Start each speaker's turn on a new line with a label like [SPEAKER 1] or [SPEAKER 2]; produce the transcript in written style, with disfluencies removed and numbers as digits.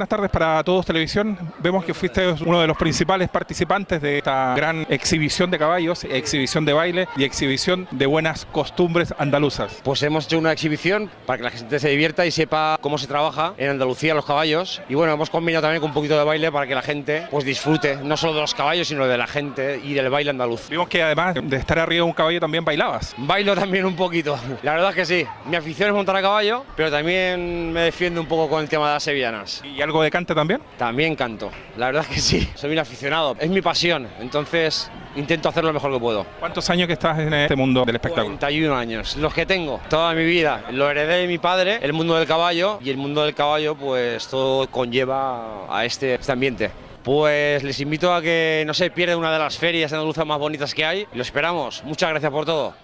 [SPEAKER 1] buenas tardes para Todos Televisión. Vemos que fuiste uno de los principales participantes de esta gran exhibición de caballos, exhibición de baile y exhibición de buenas costumbres andaluzas.
[SPEAKER 2] Pues hemos hecho una exhibición para que la gente se divierta y sepa cómo se trabaja en Andalucía los caballos. Y bueno, hemos combinado también con un poquito de baile para que la gente pues disfrute no solo de los caballos, sino de la gente y del baile andaluz.
[SPEAKER 1] Vimos que además de estar arriba de un caballo también bailabas.
[SPEAKER 2] Bailo también un poquito, la verdad es que sí. Mi afición es montar a caballo, pero también me defiendo un poco con el tema de las sevillanas.
[SPEAKER 1] ¿Y algo de cante también?
[SPEAKER 2] También canto, la verdad es que sí. Soy un aficionado, es mi pasión, entonces intento hacerlo lo mejor que puedo.
[SPEAKER 1] ¿Cuántos años que estás en este mundo del espectáculo?
[SPEAKER 2] 41 años, los que tengo, toda mi vida. Lo heredé de mi padre, el mundo del caballo, y el mundo del caballo pues todo conlleva a este ambiente. Pues les invito a que no se pierdan una de las ferias andaluzas más bonitas que hay. Lo esperamos. Muchas gracias por todo.